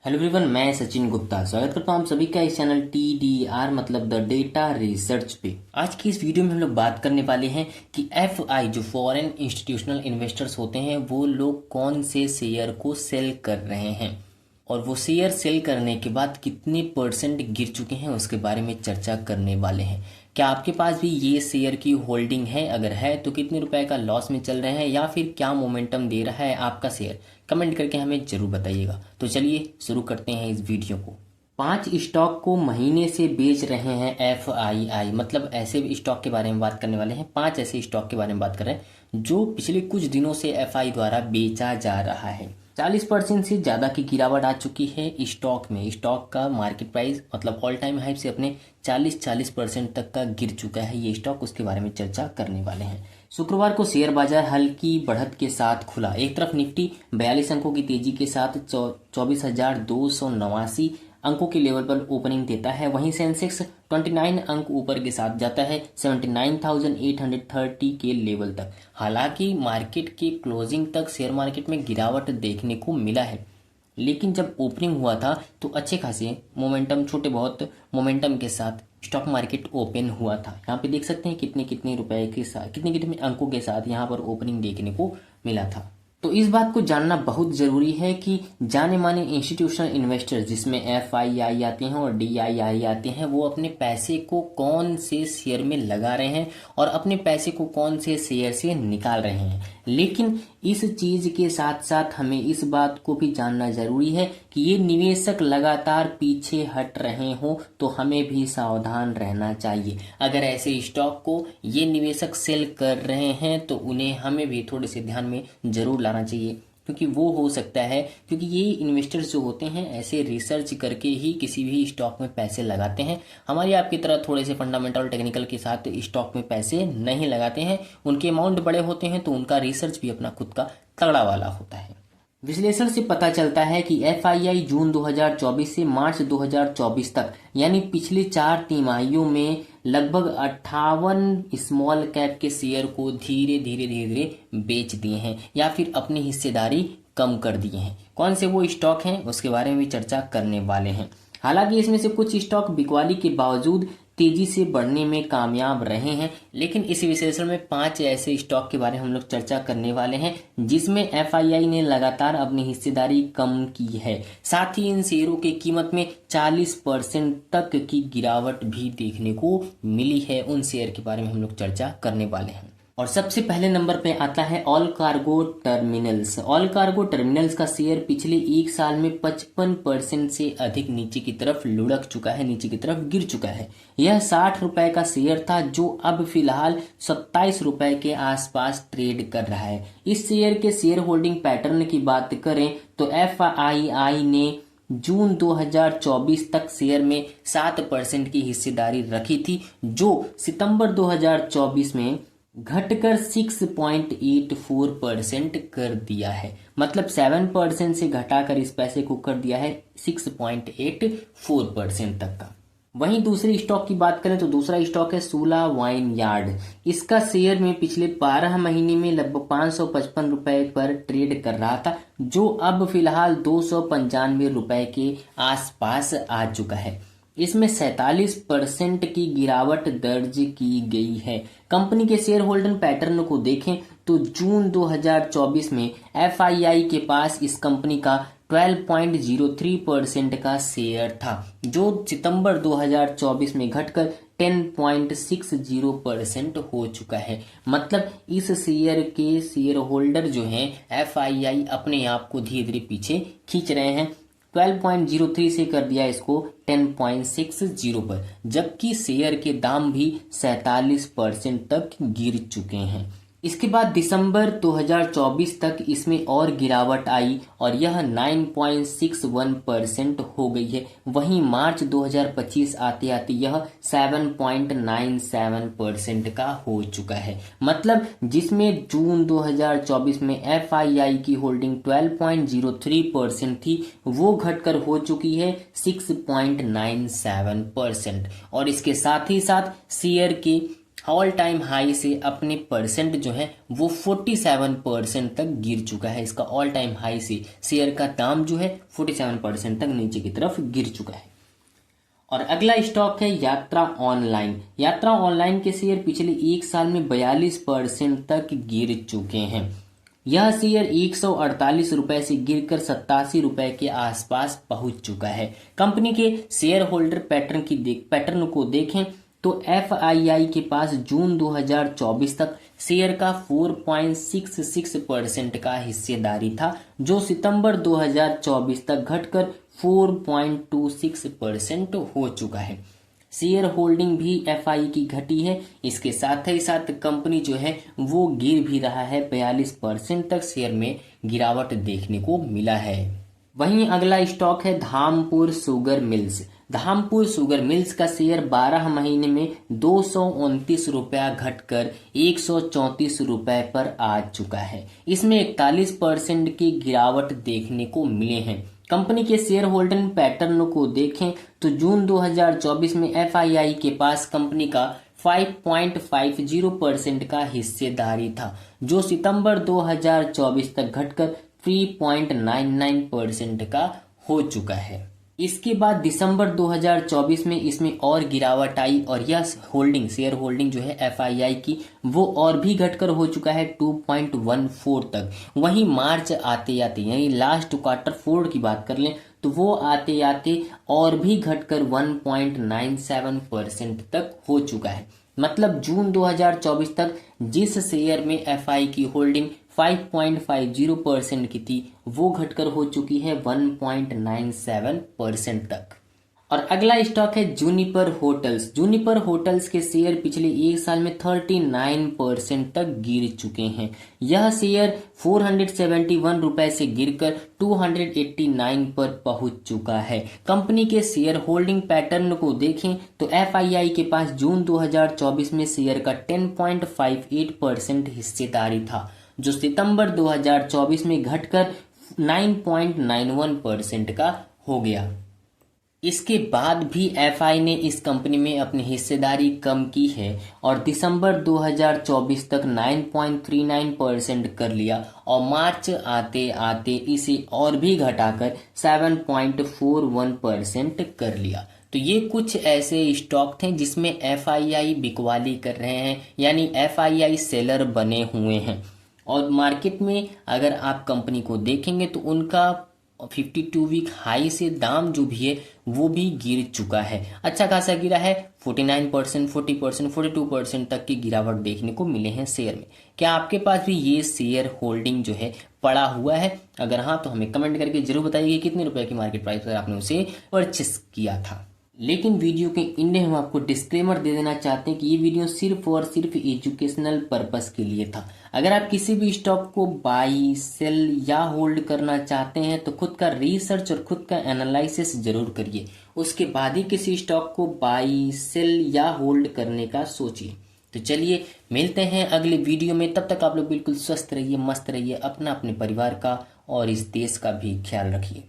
Hello everyone, मैं सचिन गुप्ता स्वागत करता हूँ आप सभी का इस चैनल TDR मतलब द डेटा रिसर्च पे। आज की इस वीडियो में हम लोग बात करने वाले हैं कि FI जो फॉरेन इंस्टीट्यूशनल इन्वेस्टर्स होते हैं वो लोग कौन से शेयर को सेल कर रहे हैं और वो शेयर सेल करने के बाद कितने परसेंट गिर चुके हैं उसके बारे में चर्चा करने वाले हैं। क्या आपके पास भी ये शेयर की होल्डिंग है? अगर है तो कितने रुपए का लॉस में चल रहे हैं या फिर क्या मोमेंटम दे रहा है आपका शेयर? कमेंट करके हमें जरूर बताइएगा। तो चलिए शुरू करते हैं इस वीडियो को। 5 स्टॉक को महीने से बेच रहे हैं FII, मतलब ऐसे स्टॉक के बारे में बात करने वाले हैं। 5 ऐसे स्टॉक के बारे में बात कर रहे हैं जो पिछले कुछ दिनों से FI द्वारा बेचा जा रहा है। 40% से ज़्यादा की गिरावट आ चुकी है स्टॉक में। स्टॉक का मार्केट प्राइस मतलब ऑल टाइम हाई से अपने 40% तक का गिर चुका है ये स्टॉक। उसके बारे में चर्चा करने वाले हैं। शुक्रवार को शेयर बाजार हल्की बढ़त के साथ खुला। एक तरफ निफ्टी 42 अंकों की तेजी के साथ 24,289 अंकों के लेवल पर ओपनिंग देता है। वहीं सेंसेक्स 29 अंक ऊपर के साथ जाता है 79,830 के लेवल तक। हालांकि मार्केट के क्लोजिंग तक शेयर मार्केट में गिरावट देखने को मिला है, लेकिन जब ओपनिंग हुआ था तो अच्छे खासे मोमेंटम, छोटे बहुत मोमेंटम के साथ स्टॉक मार्केट ओपन हुआ था। यहाँ पे देख सकते हैं कितने कितने रुपए के साथ, कितने कितने अंकों के साथ यहाँ पर ओपनिंग देखने को मिला था। तो इस बात को जानना बहुत जरूरी है कि जाने माने इंस्टीट्यूशनल इन्वेस्टर्स जिसमें FII आते हैं और DII आते हैं वो अपने पैसे को कौन से शेयर में लगा रहे हैं और अपने पैसे को कौन से शेयर से निकाल रहे हैं। लेकिन इस चीज के साथ साथ हमें इस बात को भी जानना जरूरी है कि ये निवेशक लगातार पीछे हट रहे हो तो हमें भी सावधान रहना चाहिए। अगर ऐसे स्टॉक को ये निवेशक सेल कर रहे हैं तो उन्हें हमें भी थोड़े से ध्यान में जरूर लाना चाहिए, क्योंकि वो हो सकता है, क्योंकि ये इन्वेस्टर्स जो होते हैं ऐसे रिसर्च करके ही किसी भी स्टॉक में पैसे लगाते हैं। हमारी आपकी तरह थोड़े से फंडामेंटल टेक्निकल के साथ स्टॉक में पैसे नहीं लगाते हैं। उनके अमाउंट बड़े होते हैं तो उनका रिसर्च भी अपना खुद का तगड़ा वाला होता है। विश्लेषण से पता चलता है कि FII जून 2024 से मार्च 2024 तक यानी पिछले 4 तिमाहियों में लगभग 58 स्मॉल कैप के शेयर को धीरे धीरे बेच दिए हैं या फिर अपनी हिस्सेदारी कम कर दिए हैं। कौन से वो स्टॉक हैं उसके बारे में भी चर्चा करने वाले हैं। हालांकि इसमें से कुछ स्टॉक बिकवाली के बावजूद तेजी से बढ़ने में कामयाब रहे हैं, लेकिन इस विश्लेषण में 5 ऐसे स्टॉक के बारे में हम लोग चर्चा करने वाले हैं जिसमें FII ने लगातार अपनी हिस्सेदारी कम की है। साथ ही इन शेयरों की कीमत में 40% तक की गिरावट भी देखने को मिली है। उन शेयर के बारे में हम लोग चर्चा करने वाले हैं। और सबसे पहले नंबर पे आता है all cargo terminals. All cargo terminals का शेयर पिछले एक साल में 55% से अधिक नीचे की तरफ लुढ़क चुका है, नीचे की तरफ गिर चुका है। यह 60 रुपए का शेयर था जो अब फिलहाल 27 रुपए के आसपास ट्रेड कर रहा है। इस शेयर के शेयर होल्डिंग पैटर्न की बात करें तो FII ने जून 2024 तक शेयर में 7% की हिस्सेदारी रखी थी, जो सितंबर 2024 में घटकर 6.84% कर दिया है। मतलब 7% से घटाकर इस पैसे को कर दिया है 6.84% तक का। वहीं दूसरे स्टॉक की बात करें तो दूसरा स्टॉक है सूला वाइन यार्ड। इसका शेयर में पिछले 12 महीने में लगभग 555 रुपए पर ट्रेड कर रहा था, जो अब फिलहाल 295 रुपए के आसपास आ चुका है। इसमें 47% की गिरावट दर्ज की गई है। कंपनी के शेयर होल्डर पैटर्न को देखें तो जून 2024 में FII के पास इस कंपनी का 12.03% का शेयर था, जो सितंबर 2024 में घटकर 10.60% हो चुका है। मतलब इस शेयर के शेयर होल्डर जो हैं FII अपने आप को धीरे धीरे पीछे खींच रहे हैं। 12.03 से कर दिया इसको 10.60 पर, जबकि शेयर के दाम भी 47% तक गिर चुके हैं। इसके बाद दिसंबर 2024 तक इसमें और गिरावट आई और यह 9.61% हो गई है। वहीं मार्च 2025 आते आते यह 7.97% का हो चुका है। मतलब जिसमें जून 2024 में FII की होल्डिंग 12.03% थी, वो घटकर हो चुकी है 6.97%। और इसके साथ ही साथ शेयर के ऑल टाइम हाई से अपने परसेंट जो है वो 47% तक गिर चुका है। इसका ऑल टाइम हाई से शेयर का दाम जो है 47% तक नीचे की तरफ गिर चुका है। और अगला स्टॉक है यात्रा ऑनलाइन। यात्रा ऑनलाइन के शेयर पिछले एक साल में 42% तक गिर चुके हैं। यह शेयर 148 रुपए से गिरकर 87 रुपए के आसपास पहुंच चुका है। कंपनी के शेयर होल्डर पैटर्न को देखें तो एफआईआई के पास जून 2024 तक शेयर का 4.66% का हिस्सेदारी था, जो सितंबर 2024 तक घटकर 4.26% हो चुका है। शेयर होल्डिंग भी एफआई की घटी है। इसके साथ ही साथ कंपनी जो है वो गिर भी रहा है, 42% तक शेयर में गिरावट देखने को मिला है। वहीं अगला स्टॉक है Dhampur sugar mills. Dhampur sugar mills का शेयर 12 महीने में 229 रुपया घटकर 134 रुपए पर आ चुका है। इसमें 41% की गिरावट देखने को मिले हैं। कंपनी के शेयर होल्डिंग पैटर्न को देखें तो जून 2024 में एफआईआई के पास कंपनी का 5.50% का हिस्सेदारी था, जो सितंबर 2024 तक घटकर 3.99% का हो चुका है। इसके बाद दिसंबर 2024 में इसमें और गिरावट आई और यह शेयर होल्डिंग जो है एफआईआई की वो और भी घटकर हो चुका है 2.14 तक। वहीं मार्च आते आते यानी लास्ट क्वार्टर 4 की बात कर लें तो वो आते आते और भी घटकर 1.97% तक हो चुका है। मतलब जून 2024 तक जिस शेयर में एफआई की होल्डिंग 5.50% की थी वो घटकर हो चुकी है 1.97% तक। और अगला स्टॉक है जूनिपर होटल्स। जूनिपर होटल्स के शेयर पिछले एक साल में 39% तक गिर चुके हैं। यह शेयर 471 रुपए से गिरकर 289 पर पहुंच चुका है। कंपनी के शेयर होल्डिंग पैटर्न को देखें तो एफआईआई के पास जून 2024 में शेयर का 10.58% हिस्सेदारी था, जो सितंबर 2024 में घटकर 9.91% का हो गया। इसके बाद भी एफआई ने इस कंपनी में अपनी हिस्सेदारी कम की है और दिसंबर 2024 तक 9.39% कर लिया और मार्च आते आते इसे और भी घटाकर 7.41% कर लिया। तो ये कुछ ऐसे स्टॉक थे जिसमें एफआईआई बिकवाली कर रहे हैं, यानी एफआईआई सेलर बने हुए हैं। और मार्केट में अगर आप कंपनी को देखेंगे तो उनका 52 वीक हाई से दाम जो भी है वो भी गिर चुका है, अच्छा खासा गिरा है। 49%, 40%, 42% तक की गिरावट देखने को मिले हैं शेयर में। क्या आपके पास भी ये शेयर होल्डिंग जो है पड़ा हुआ है? अगर हाँ तो हमें कमेंट करके जरूर बताइए कितने रुपए की मार्केट प्राइस पर आपने उसे परचेस किया था। लेकिन वीडियो के एंड में हम आपको डिस्क्लेमर दे देना चाहते हैं कि ये वीडियो सिर्फ और सिर्फ एजुकेशनल पर्पस के लिए था। अगर आप किसी भी स्टॉक को बाई, सेल या होल्ड करना चाहते हैं तो खुद का रिसर्च और खुद का एनालिसिस जरूर करिए, उसके बाद ही किसी स्टॉक को बाई, सेल या होल्ड करने का सोचिए। तो चलिए मिलते हैं अगले वीडियो में, तब तक आप लोग बिल्कुल स्वस्थ रहिए, मस्त रहिए, अपना अपने परिवार का और इस देश का भी ख्याल रखिए।